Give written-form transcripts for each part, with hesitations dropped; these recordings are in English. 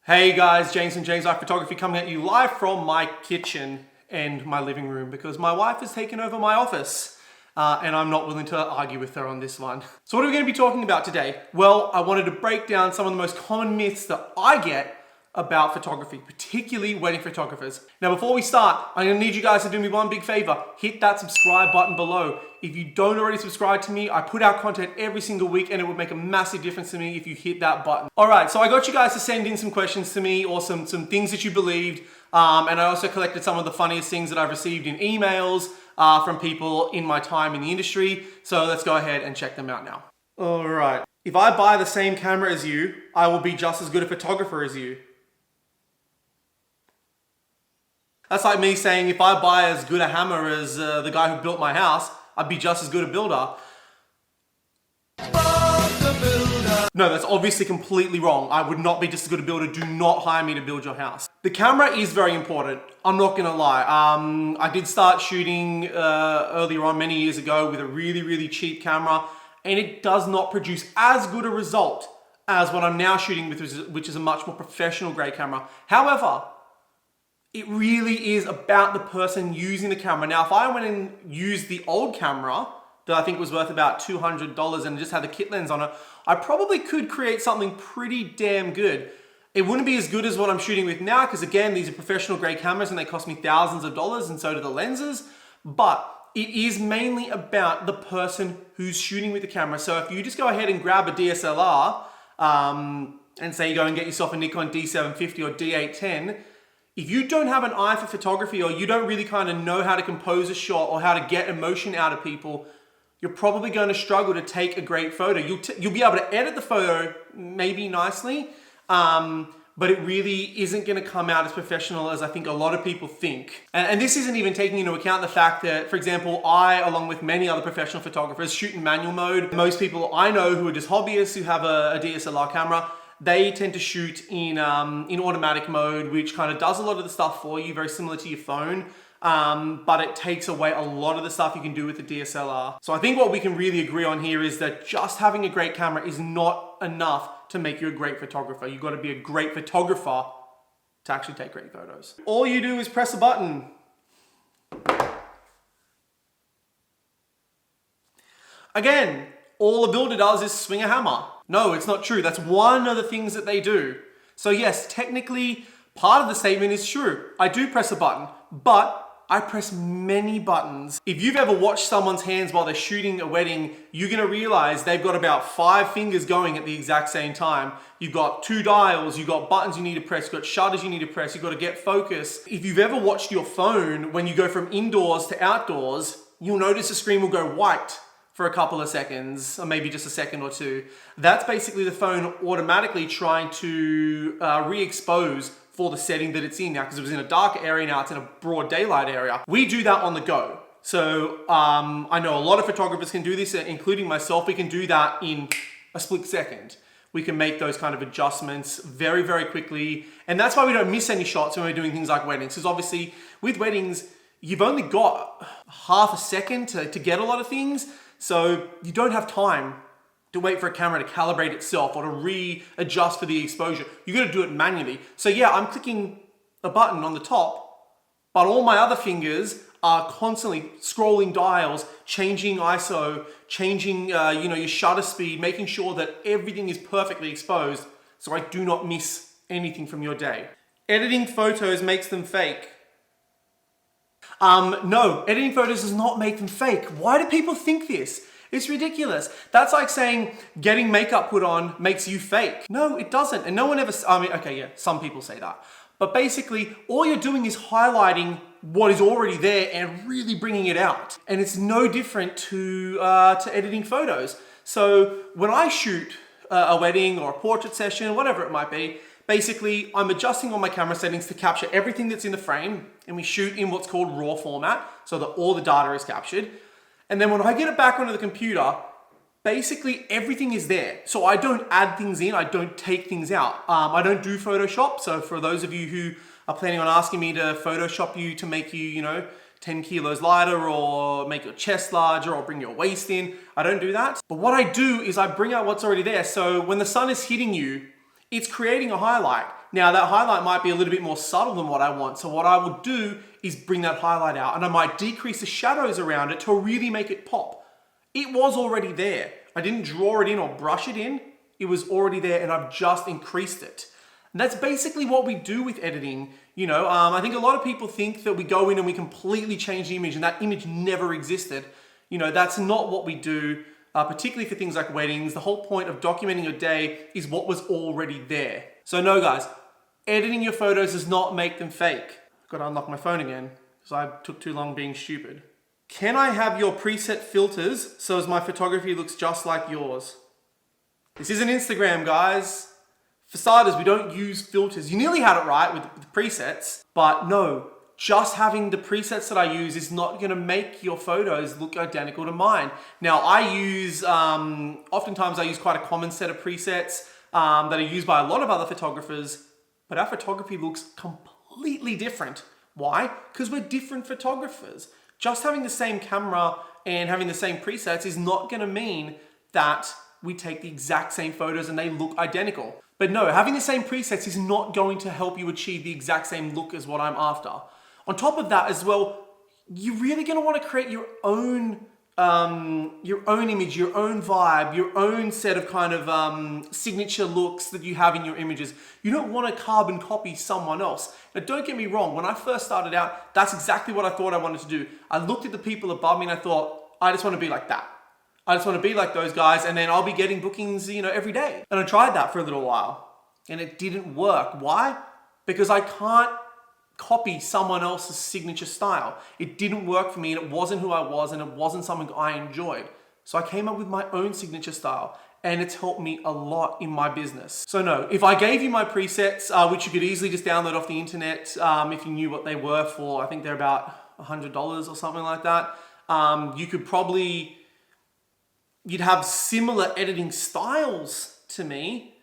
Hey guys, James from James Life Photography coming at you live from my kitchen and my living room because my wife has taken over my office and I'm not willing to argue with her on this one. So what are we going to be talking about today? Well, I wanted to break down some of the most common myths that I get about photography, particularly wedding photographers. Now before we start, I'm going to need you guys to do me one big favor. Hit that subscribe button below. If you don't already subscribe to me, I put out content every single week and it would make a massive difference to me if you hit that button. Alright, so I got you guys to send in some questions to me or some things that you believed, and I also collected some of the funniest things that I've received in emails from people in my time in the industry. So let's go ahead and check them out now. Alright, if I buy the same camera as you, I will be just as good a photographer as you. That's like me saying if I buy as good a hammer as the guy who built my house, I'd be just as good a builder. No, that's obviously completely wrong. I would not be just as good a builder. Do not hire me to build your house. The camera is very important. I'm not gonna lie. I did start shooting earlier on many years ago with a really cheap camera, and it does not produce as good a result as what I'm now shooting with, which is a much more professional grade camera. However, it really is about the person using the camera. Now, if I went and used the old camera that I think was worth about $200 and just had the kit lens on it, I probably could create something pretty damn good. It wouldn't be as good as what I'm shooting with now because again, these are professional grade cameras and they cost me thousands of dollars and so do the lenses, but it is mainly about the person who's shooting with the camera. So if you just go ahead and grab a DSLR and say you go and get yourself a Nikon D750 or D810, if you don't have an eye for photography or you don't really kind of know how to compose a shot or how to get emotion out of people, you're probably going to struggle to take a great photo. You'll be able to edit the photo maybe nicely, but it really isn't going to come out as professional as I think a lot of people think. And this isn't even taking into account the fact that, for example, I, along with many other professional photographers, shoot in manual mode. Most people I know who are just hobbyists who have a DSLR camera, they tend to shoot in automatic mode, which kind of does a lot of the stuff for you, very similar to your phone, but it takes away a lot of the stuff you can do with the DSLR. So I think what we can really agree on here is that just having a great camera is not enough to make you a great photographer. You've got to be a great photographer to actually take great photos. All you do is press a button. Again, all a builder does is swing a hammer. No, it's not true. That's one of the things that they do. So yes, technically, part of the statement is true. I do press a button, but I press many buttons. If you've ever watched someone's hands while they're shooting a wedding, you're gonna realize they've got about 5 fingers going at the exact same time. You've got 2 dials, you've got buttons you need to press, you've got shutters you need to press, you've got to get focus. If you've ever watched your phone, when you go from indoors to outdoors, you'll notice the screen will go white for a couple of seconds, or maybe just a second or two. That's basically the phone automatically trying to re-expose for the setting that it's in now, because it was in a dark area, now it's in a broad daylight area. We do that on the go. So I know a lot of photographers can do this, including myself. We can do that in a split second. We can make those kind of adjustments very quickly. And that's why we don't miss any shots when we're doing things like weddings, because obviously with weddings, you've only got half a second to get a lot of things. So you don't have time to wait for a camera to calibrate itself or to readjust for the exposure. You got to do it manually. So yeah, I'm clicking a button on the top, but all my other fingers are constantly scrolling dials, changing ISO, changing your shutter speed, making sure that everything is perfectly exposed so I do not miss anything from your day. Editing photos makes them fake. No, editing photos does not make them fake. Why do people think this? It's ridiculous. That's like saying getting makeup put on makes you fake. No, it doesn't. And no one ever, okay, yeah, some people say that. But basically, all you're doing is highlighting what is already there and really bringing it out. And it's no different to editing photos. So when I shoot a wedding or a portrait session, whatever it might be, basically, I'm adjusting all my camera settings to capture everything that's in the frame, and we shoot in what's called RAW format, so that all the data is captured. And then when I get it back onto the computer, basically everything is there. So I don't add things in, I don't take things out. I don't do Photoshop, so for those of you who are planning on asking me to Photoshop you to make you, 10 kilos lighter or make your chest larger or bring your waist in, I don't do that. But what I do is I bring out what's already there. So when the sun is hitting you, it's creating a highlight. Now that highlight might be a little bit more subtle than what I want. So what I will do is bring that highlight out, and I might decrease the shadows around it to really make it pop. It was already there. I didn't draw it in or brush it in. It was already there and I've just increased it. And that's basically what we do with editing. You know, I think a lot of people think that we go in and we completely change the image and that image never existed. You know, that's not what we do, particularly for things like weddings. The whole point of documenting your day is what was already there. So no guys, editing your photos does not make them fake. Got to unlock my phone again because I took too long being stupid. Can I have your preset filters so as my photography looks just like yours? This isn't Instagram, guys. For starters, we don't use filters. You nearly had it right with the presets, but no, just having the presets that I use is not gonna make your photos look identical to mine. Now I use, oftentimes I use quite a common set of presets that are used by a lot of other photographers, but our photography looks completely different. Why? Because we're different photographers. Just having the same camera and having the same presets is not gonna mean that we take the exact same photos and they look identical. But no, having the same presets is not going to help you achieve the exact same look as what I'm after. On top of that as well, you're really gonna wanna create your own image, your own vibe, your own set of kind of signature looks that you have in your images. You don't want to carbon copy someone else. Now don't get me wrong, when I first started out, that's exactly what I thought I wanted to do. I looked at the people above me and I thought, I just want to be like that. I just want to be like those guys and then I'll be getting bookings, you know, every day. And I tried that for a little while and it didn't work. Why? Because I can't copy someone else's signature style. It didn't work for me and it wasn't who I was and it wasn't something I enjoyed. So I came up with my own signature style and it's helped me a lot in my business. So no, if I gave you my presets, which you could easily just download off the internet if you knew what they were for, I think they're about $100 or something like that. You could probably, you'd have similar editing styles to me,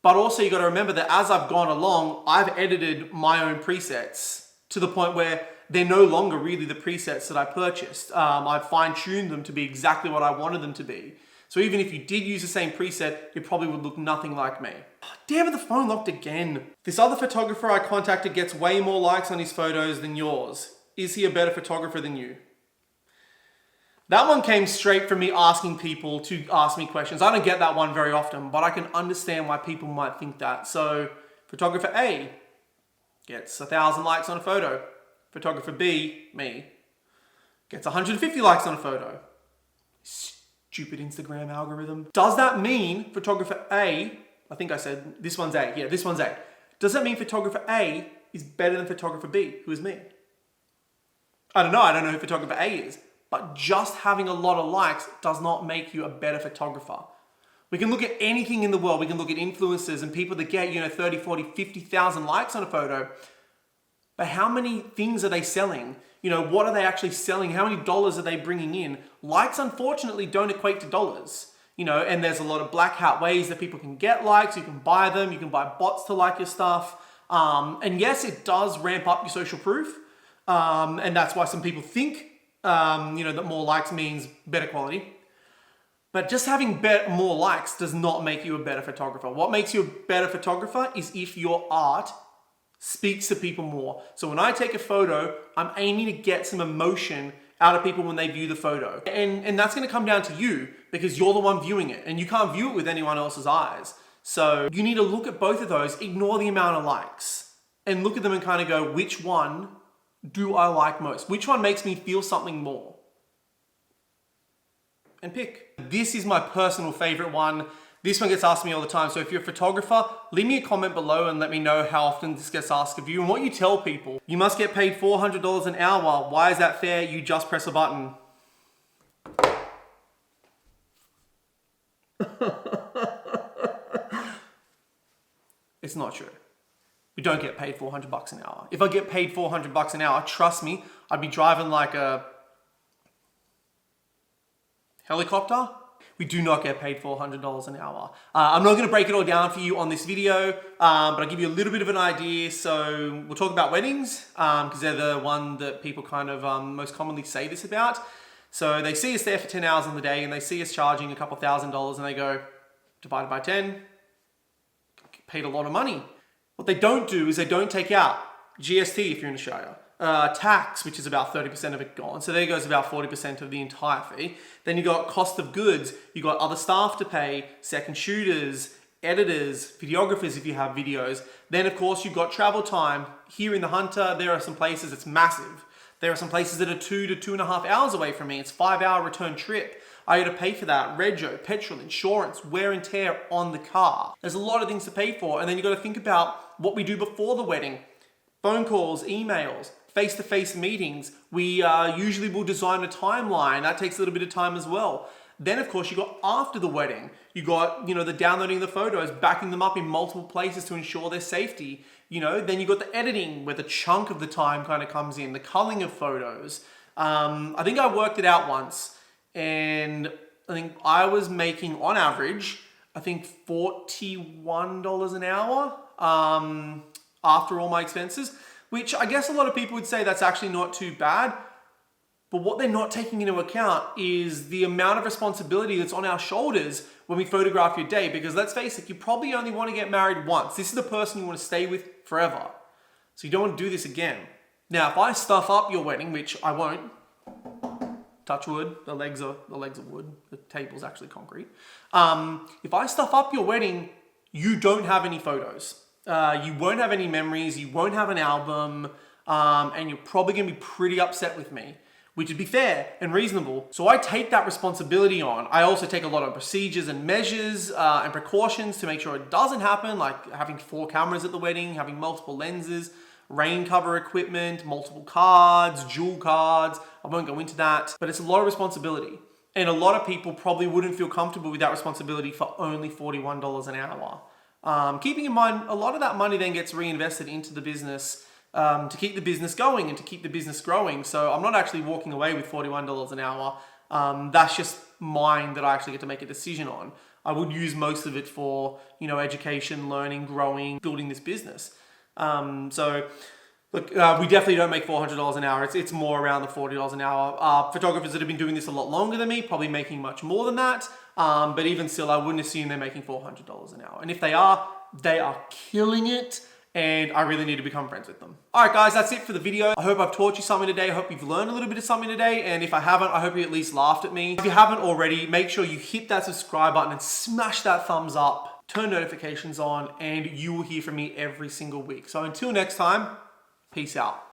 but also you got to remember that as I've gone along, I've edited my own presets to the point where they're no longer really the presets that I purchased. I've fine-tuned them to be exactly what I wanted them to be. So even if you did use the same preset, it probably would look nothing like me. Damn it, the phone locked again. This other photographer I contacted gets way more likes on his photos than yours. Is he a better photographer than you? That one came straight from me asking people to ask me questions. I don't get that one very often, but I can understand why people might think that. So photographer A gets 1,000 likes on a photo. Photographer B, me, gets 150 likes on a photo. Stupid Instagram algorithm. Does that mean photographer A, I think I said this one's A, yeah, this one's A. Does that mean photographer A is better than photographer B, who is me? I don't know who photographer A is. But just having a lot of likes does not make you a better photographer. We can look at anything in the world. We can look at influencers and people that get, 30, 40, 50,000 likes on a photo. But how many things are they selling? What are they actually selling? How many dollars are they bringing in? Likes, unfortunately, don't equate to dollars. And there's a lot of black hat ways that people can get likes. You can buy them. You can buy bots to like your stuff. And yes, it does ramp up your social proof. And that's why some people think that more likes means better quality. But just having more likes does not make you a better photographer. What makes you a better photographer is if your art speaks to people more. So when I take a photo, I'm aiming to get some emotion out of people when they view the photo. And that's gonna come down to you because you're the one viewing it and you can't view it with anyone else's eyes. So you need to look at both of those, ignore the amount of likes and look at them and kind of go, which one do I like most? Which one makes me feel something more? And pick. This is my personal favorite one. This one gets asked me all the time. So if you're a photographer, leave me a comment below and let me know how often this gets asked of you and what you tell people. You must get paid $400 an hour. Why is that fair? You just press a button. It's not true. We don't get paid $400 an hour. If I get paid $400 an hour, trust me, I'd be driving like a helicopter. We do not get paid $400 an hour. I'm not gonna break it all down for you on this video, but I'll give you a little bit of an idea. So we'll talk about weddings, because they're the one that people kind of most commonly say this about. So they see us there for 10 hours on the day and they see us charging a couple $1,000 and they go, divided by 10, paid a lot of money. What they don't do is they don't take out GST if you're in Australia. Tax, which is about 30% of it gone. So there goes about 40% of the entire fee. Then you got cost of goods. You got other staff to pay, second shooters, editors, videographers if you have videos. Then of course you've got travel time. Here in the Hunter, there are some places it's massive. There are some places that are 2 to 2.5 hours away from me. It's a 5-hour return trip. I got to pay for that. Rego, petrol, insurance, wear and tear on the car. There's a lot of things to pay for. And then you got to think about what we do before the wedding. Phone calls, emails, face-to-face meetings. We usually will design a timeline. That takes a little bit of time as well. Then of course you got after the wedding, you got, the downloading the photos, backing them up in multiple places to ensure their safety. Then you got the editing where the chunk of the time kind of comes in, the culling of photos. I think I worked it out once and I think I was making on average, I think $41 an hour after all my expenses, which I guess a lot of people would say that's actually not too bad. But what they're not taking into account is the amount of responsibility that's on our shoulders when we photograph your day. Because let's face it, you probably only want to get married once. This is the person you want to stay with forever. So you don't want to do this again. Now, if I stuff up your wedding, which I won't, touch wood, the legs are wood, the table's actually concrete. If I stuff up your wedding, you don't have any photos. You won't have any memories, you won't have an album, and you're probably going to be pretty upset with me. Which would be fair and reasonable. So I take that responsibility on. I also take a lot of procedures and measures and precautions to make sure it doesn't happen, like having 4 cameras at the wedding, having multiple lenses, rain cover equipment, multiple cards, jewel cards. I won't go into that, but it's a lot of responsibility. And a lot of people probably wouldn't feel comfortable with that responsibility for only $41 an hour. Keeping in mind, a lot of that money then gets reinvested into the business to keep the business going and to keep the business growing. So I'm not actually walking away with $41 an hour. That's just mine that I actually get to make a decision on. I would use most of it for, education, learning, growing, building this business. So look, we definitely don't make $400 an hour. It's more around the $40 an hour. Photographers that have been doing this a lot longer than me, probably making much more than that. But even still, I wouldn't assume they're making $400 an hour. And if they are killing it. And I really need to become friends with them. All right, guys, that's it for the video. I hope I've taught you something today. I hope you've learned a little bit of something today. And if I haven't, I hope you at least laughed at me. If you haven't already, make sure you hit that subscribe button and smash that thumbs up, turn notifications on, and you will hear from me every single week. So until next time, peace out.